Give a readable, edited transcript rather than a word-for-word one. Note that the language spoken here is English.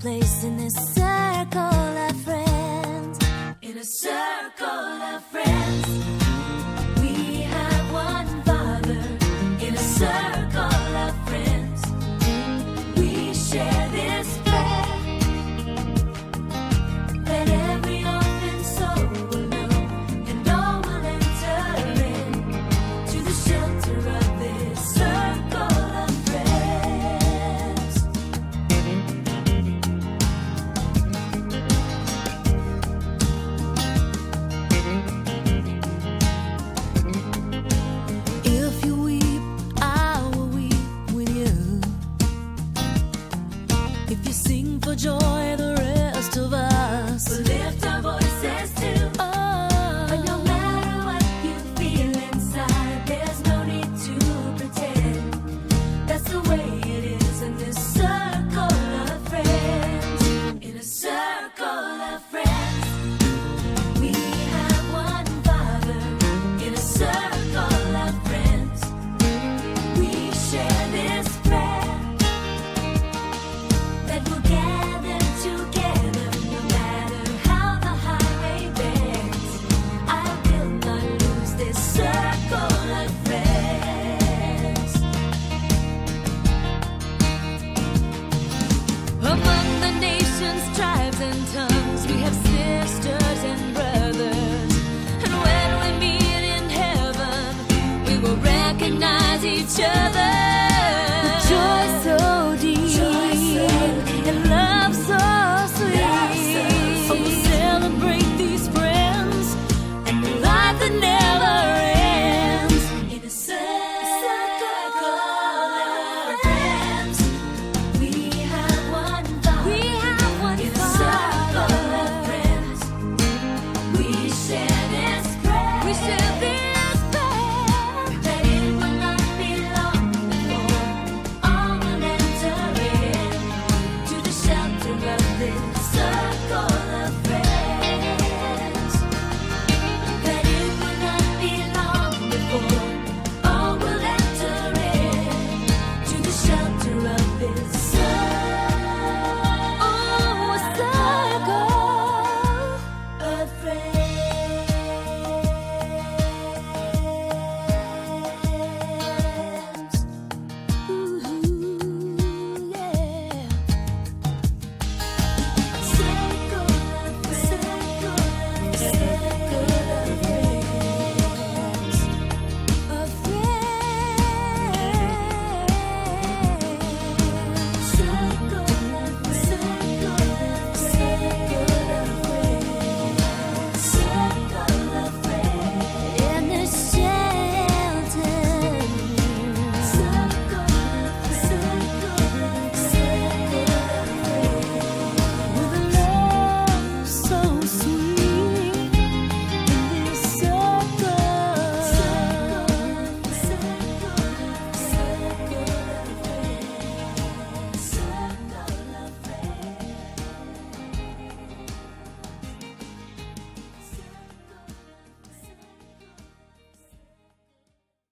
place in this circle of friends. In a circle of friends, we have one Father. In a circle of friends, we share this prayer, that every orphan soul will know, and all will enter in to the shelter of this circle of friends. If you weep, I will weep with you. If you sing for joy,